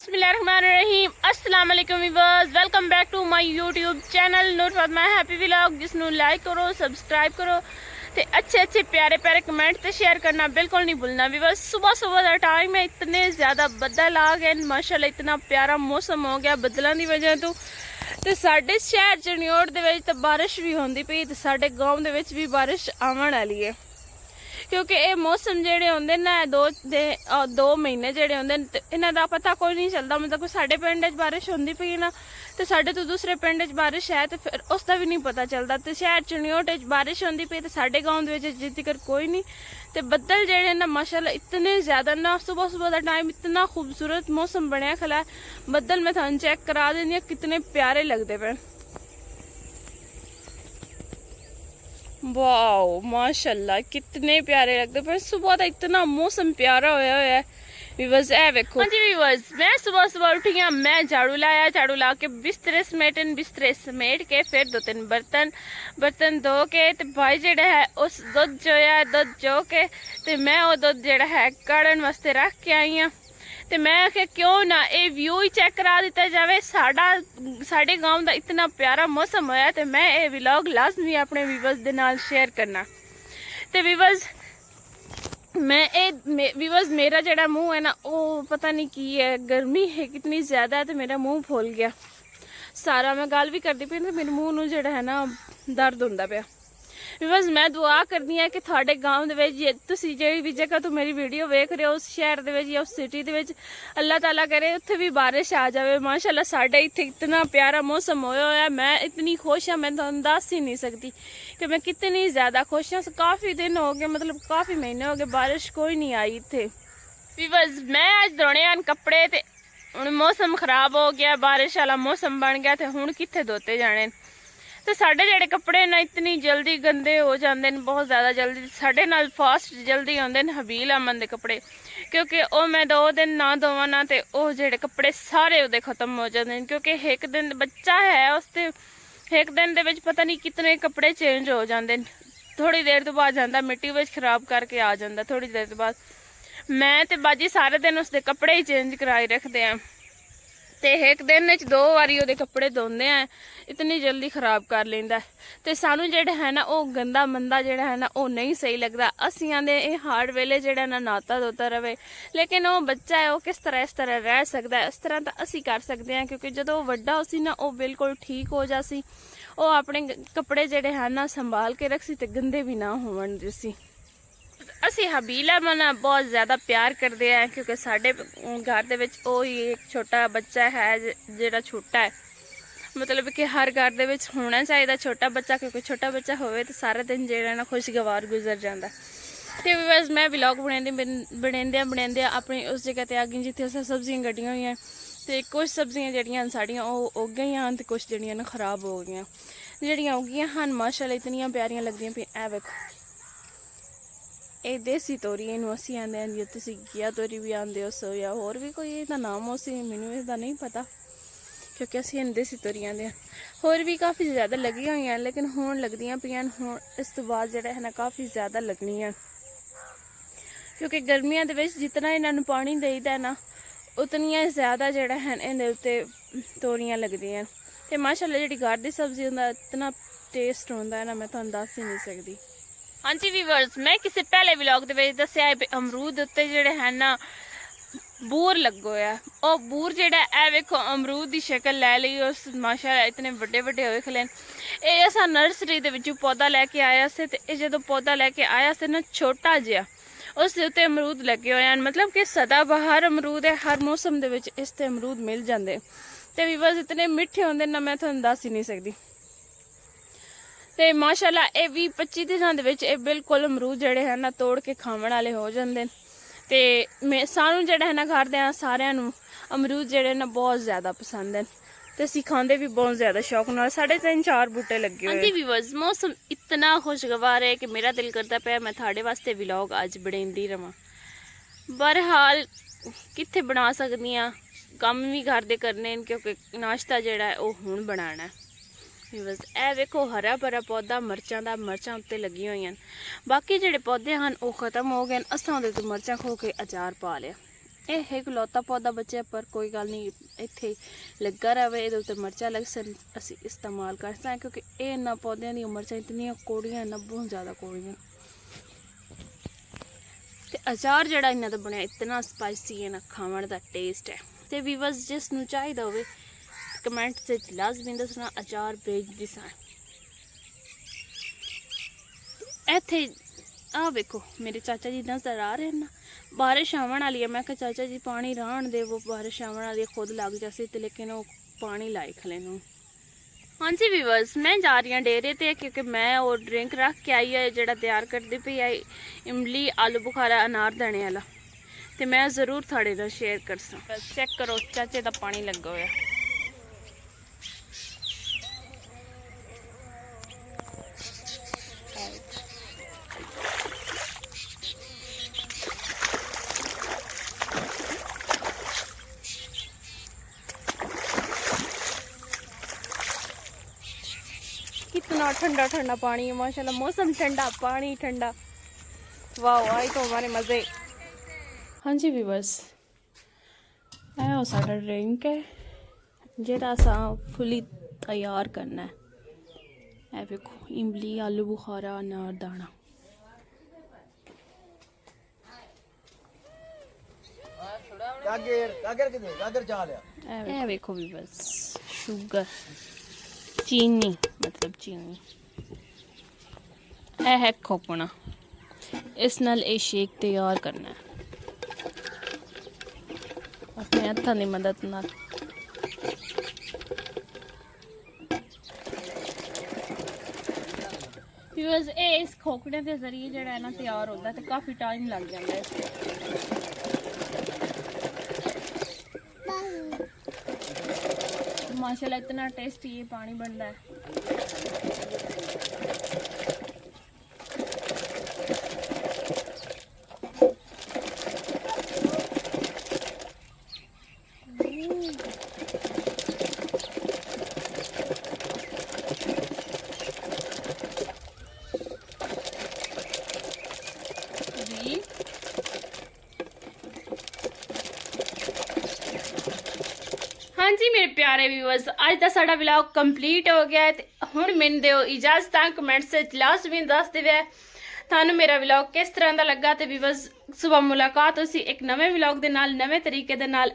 ਬਿਸਮਿल्लाहिर्रहमानिर्रहीम अस्सलाम वालेकुम viewers welcome back to my YouTube channel Noor Fatima happy vlog जिसनू लाइक करो सब्सक्राइब करो ते अच्छे प्यारे कमेंट ते शेयर करना बिल्कुल नहीं भूलना व्यूअर्स। सुबह का टाइम है, इतने ज़्यादा बदल आ गए माशाल्लाह, इतना प्यारा मौसम हो गया बदलों की वजह तो ते साडे शहर चनियोड़ दे विच ते बारिश भी होंदी पई ते साडे गांव दे विच भी बारिश आवन वाली है, क्योंकि ये मौसम जेडे होंदे ना दो महीने जेडे होंदे इन्हां दा पता कोई नहीं चलता। मतलब साडे पिंड च बारिश होंदी पई ना ते साडे तो दूसरे पिंड च बारिश है तो फिर उसका भी नहीं पता चलता। तो शहर चनियोट च बारिश होंदी पई ते साडे गांव दे विच जित तक कोई नहीं। ते बदल जेडे ना माशाल्लाह इतने ज्यादा ना सुबह का टाइम इतना खूबसूरत मौसम बनया खला है। बदल मैं थानू चेक करा देनी कितने प्यारे लगते पे। वाओ माशाल्लाह कितने प्यारे लगते पर सुबह का इतना मौसम प्यारा होया है व्यूअर्स। ए देखो हाँ जी व्यूअर्स, मैं सुबह उठी हाँ, मैं झाड़ू लाया, झाड़ू ला के बिस्तरे समेट के फिर दो तीन बर्तन धो के ते भाई जेड़ा है उस दुध जोया, दुध जो के ते मैं वो दुध जेड़ा है काढ़न वास्ते रख के आई हाँ। ते मैं आख्या क्यों ना ये व्यू ही चेक करा दिता जाए। साडे गांव का इतना प्यारा मौसम होया ते मैं ये व्लॉग लाजमी अपने व्यूअर्स दे नाल शेयर करना। ते व्यूअर्स व्यूअर्स मेरा जेड़ा मुंह है ना वो पता नहीं की है, गर्मी है कितनी ज्यादा है तो मेरा मुंह फुल गया सारा। मैं गल भी करती पई तो मेरे मुंह नूं जेड़ा है ना दर्द होंदा पिया। व्यूअर्स मैं दुआ करनी है कि थोड़े गांव दे विच तुसीं जेहड़ी भी जगह तो मेरी वीडियो वेख रहे हो उस शहर दे विच या उस सिटी दे विच अल्लाह ताला करे उत्थे भी बारिश आ जाए। माशाल्लाह साडे इत्थे इतना प्यारा मौसम होया होया, मैं इतनी खुश हाँ मैं तुहानूं दस ही नहीं सकती कि मैं कितनी ज़्यादा खुश हाँ। काफ़ी दिन हो गए, मतलब काफ़ी महीने हो गए बारिश कोई नहीं आई इत्थे। व्यूअर्स मैं अज धोने हैं कपड़े ते हुण मौसम खराब हो गया, बारिश वाला मौसम बन गया ते हुण कित्थे धोते जाने। तो साढ़े जेडे कपड़े ना इतनी जल्दी गंदे हो जाते हैं, बहुत ज़्यादा जल्दी साढ़े नाल फास्ट जल्दी आते हैं हबील अमन के कपड़े, क्योंकि वो मैं 2 दिन ना धोवा ना तो वो जेडे कपड़े सारे उहदे खत्म हो जाते हैं। क्योंकि एक दिन बच्चा है उसते एक दिन दे विच पता नहीं कितने कपड़े चेंज हो जाते हैं। थोड़ी देर तो बाद जाता मिट्टी विच खराब करके आ जाता, थोड़ी देर तो बाद मैं तो बाजी सारे दिन उसके कपड़े ही चेंज कराई रखते हैं। तो एक दिन 2 बारी वो कपड़े धोंदे हैं, इतनी जल्दी खराब कर लेंदा है। तो सानू जेड़ा है ना वो गंदा मंदा जेड़ा है ना वो नहीं सही लगता। असीं आंदे हाड़ वेले जेड़ा ना नाता धोता रहे, लेकिन वो बच्चा है वो किस तरह इस तरह रह सकता है, इस तरह तो असीं कर सकते हैं। क्योंकि जो वड्डा हो सी ना वो बिल्कुल ठीक हो जासी, वो अपने कपड़े जेड़े हैं ना संभाल के रख सी ते गंदे भी ना होवन दिसी। असी हबीला मना बहुत ज़्यादा प्यार करते हैं, क्योंकि साढ़े घर दे विच ओ ही एक छोटा बच्चा है जेड़ा छोटा है, मतलब कि हर घर दे विच होना चाहिए छोटा बच्चा, क्योंकि छोटा बच्चा होवे तो सारा दिन जेड़ा ना खुशगवार गुजर जाता। तो बस मैं व्लॉग बनाते अपनी उस जगह ते आ गई जिथे अस सब्जियां गड्डियां हुई, तो कुछ सब्जियां जड़ियां साड़ियां उग गई तो कुछ जड़ियां ना खराब हो गई। जड़ियां उगियां हैं माशाल्लाह इतनियां प्यारियां लगदियां पे। ए वेखो ये देसी तोरी इनू असी आंदे हैं, तुसीं घिया तोरी भी आंदे हो या होर भी कोई इसका नाम हो सी मैनू इसका नहीं पता, क्योंकि असी इन देसी तोरी आंदे हैं। होर भी काफ़ी ज़्यादा लगी हुई हैं लेकिन हुण लगदियां पियां, हुण इस तो बाद जेड़ा है ना काफ़ी ज़्यादा लगनियां, क्योंकि गर्मियां दे विच जितना इन्हां पानी देईदा ना उतनियां ज़्यादा जेड़ा है इहदे उत्ते तोरियां लगदियां। ते माशाल्लाह जेहड़ी घर दी सब्जी उंदा इतना टेस्ट होंदा है ना मैं तुहानूं दस ही नहीं सकदी। हाँ जी व्यूअर्स, मैं किसी पहले व्लॉग दे विच दस्सिया है अमरूद उत्ते जेड़े है ना बूर लगो है। और बूर जेड़ा है वेखो अमरूद की शक्ल लै ली उस, माशाल्लाह इतने बड़े बड़े होए खले। ये असा नर्सरी दे विचों पौधा लैके आया से ते जो पौधा लैके आया से ना छोटा जिहा उस उत्ते अमरूद लगे हुए हैं, मतलब कि सदाबहार अमरूद है, हर मौसम दे विच इस ते अमरूद मिल जाते। तो व्यूअर्स इतने मिठे होंदे ना मैं तुहानूं दस ही नहीं सकदी। ते माशाल्लाह ये 20-25 दिनां दे विच बिल्कुल अमरूद जेड़े है ना तोड़ के खावन वाले हो जाते। ते मैं सानू जेड़ा है ना घर दे सारिਆਂ ਨੂੰ अमरूद जेड़े ना बहुत ज़्यादा पसंद हैं ते असीं खांदे भी बहुत ज़्यादा शौक नाल। 3.5-4 बूटे लगे हुए। हाँ जी व्यूअर्स मौसम इतना खुशगवार है कि मेरा दिल करता पाया मैं थाड़े वास्ते व्लॉग अज बनांदी रवां। बहरहाल कित्थे बना सकदी आं, कम भी घर दे करने क्योंकि नाश्ता जेड़ा है वो हुण बनाना है। बस ए वेखो हरा भरा पौधा मरचां उत्ते लगी हुई हैं। बाकी जेडे पौधे हैं वो खत्म हो गए, असां उहदे तो मरचां खो के अचार पा लिया। ਇਹ ਇਕਲੌਤਾ ਪੌਦਾ ਬਚਿਆ, ਪਰ ਕੋਈ ਗੱਲ ਨਹੀਂ, ਇੱਥੇ ਲੱਗਾ ਰਹੇ। ਇਹਦੇ ਉੱਤੇ ਮਿਰਚਾਂ ਲੱਗ ਸਨ, ਅਸੀਂ ਇਸਤੇਮਾਲ ਕਰ ਸਕਦੇ, ਕਿਉਂਕਿ ਇਹ ਇਹਨਾਂ ਪੌਦਿਆਂ ਦੀਆਂ ਮਿਰਚਾਂ ਇਤਨੀਆਂ ਕੌੜੀਆਂ ਨਾ, ਬਹੁਤ ਜ਼ਿਆਦਾ ਕੌੜੀਆਂ। ਤੇ ਅਚਾਰ ਜਿਹੜਾ ਇਹਨਾਂ ਦਾ ਬਣਿਆ ਇਤਨਾ ਸਪਾਈਸੀ ਹੈ ਨਾ, ਖਾਣ ਦਾ ਟੇਸਟ ਹੈ। ਤੇ ਵੀਵਰਸ ਜਿਸ ਨੂੰ ਚਾਹੀਦਾ ਹੋਵੇ ਕਮੈਂਟ 'ਚ ਲਾਜ਼ਮੀ ਦੱਸਣਾ, ਅਚਾਰ ਭੇਜਦੀ ਸਾਂ। ਇੱਥੇ ਆ ਵੇਖੋ ਮੇਰੇ ਚਾਚਾ ਜੀ ਨਜ਼ਰ ਆ ਰਹੇ ਨਾ, ਬਾਰਿਸ਼ ਆਉਣ ਵਾਲੀ ਹੈ। ਮੈਂ ਕਿਹਾ ਚਾਚਾ ਜੀ ਪਾਣੀ ਰਹਿਣ ਦੇ, ਉਹ ਬਾਰਿਸ਼ ਆਉਣ ਵਾਲੀ ਖੁਦ ਲੱਗ ਜਾਸੀ, ਤੇ ਲੇਕਿਨ ਉਹ ਪਾਣੀ ਲਾਏ ਖਲੇ ਨੂੰ। ਹਾਂਜੀ ਵੀਵਰਸ, ਮੈਂ ਜਾ ਰਹੀ ਹਾਂ ਡੇਰੇ ਤੇ, ਕਿਉਂਕਿ ਮੈਂ ਉਹ ਡਰਿੰਕ ਰੱਖ ਕੇ ਆਈ ਹੈ ਜਿਹੜਾ ਤਿਆਰ ਕਰਦੀ ਪਈ ਹੈ, ਇਮਲੀ ਆਲੂ ਬੁਖਾਰਾ ਅਨਾਰਦਾਣੇ ਵਾਲਾ, ਤੇ ਮੈਂ ਜ਼ਰੂਰ ਤੁਹਾਡੇ ਨਾਲ ਸ਼ੇਅਰ ਕਰਸਾਂ। ਚੈੱਕ ਕਰੋ ਚਾਚੇ ਦਾ ਪਾਣੀ ਲੱਗਾ ਹੋਇਆ। कितना ठंडा ठंडा पानी है माशाल्लाह, मौसम ठंडा, पानी ठंडा, वाह आई तो हमारे मज़े। हाँ जी व्यूअर्स, ਇਹ ਸਾਡਾ ਡਰਿੰਕ ਹੈ ਜਿਹੜਾ ਅਸਾਂ ਫੁੱਲੀ ਤਿਆਰ ਕਰਨਾ ਹੈ। ਇਹ ਵੇਖੋ ਇਮਲੀ ਆਲੂ ਬੁਖਾਰਾ ਅਨਾਰਦਾਣਾ। ਇਹ ਵੇਖੋ व्यूअर्स, शुगर चीनी, मतलब चीनी। ਇਹ ਹੈ ਖੋਪਣਾ, ਇਸ ਨਾਲ ਇਹ ਸ਼ੇਕ ਤਿਆਰ ਕਰਨਾ ਹੈ ਆਪਣੇ ਹੱਥਾਂ ਦੀ ਮਦਦ ਨਾਲ। व्यूअर्स ਇਹ ਇਸ ਖੋਪੜੇ ਦੇ ਜ਼ਰੀਏ ਜਿਹੜਾ ਹੈ ਨਾ ਤਿਆਰ ਹੁੰਦਾ, ਤੇ ਕਾਫੀ ਟਾਈਮ ਲੱਗ ਜਾਂਦਾ ਹੈ। माशाल्लाह इतना टेस्टी ये पानी बनता है। हाँ जी मेरे प्यारे व्यूअर्स, अज का साडा व्लॉग कंप्लीट हो गया है। हुण मैनूं दिओ इजाजत, कमेंट से लाजमी दस देवे थानू मेरा व्लॉग किस तरह का लगा। तो व्यूअर्स सुबह मुलाकात होसी एक नवे व्लॉग दे नाल, नवे तरीके दे नाल।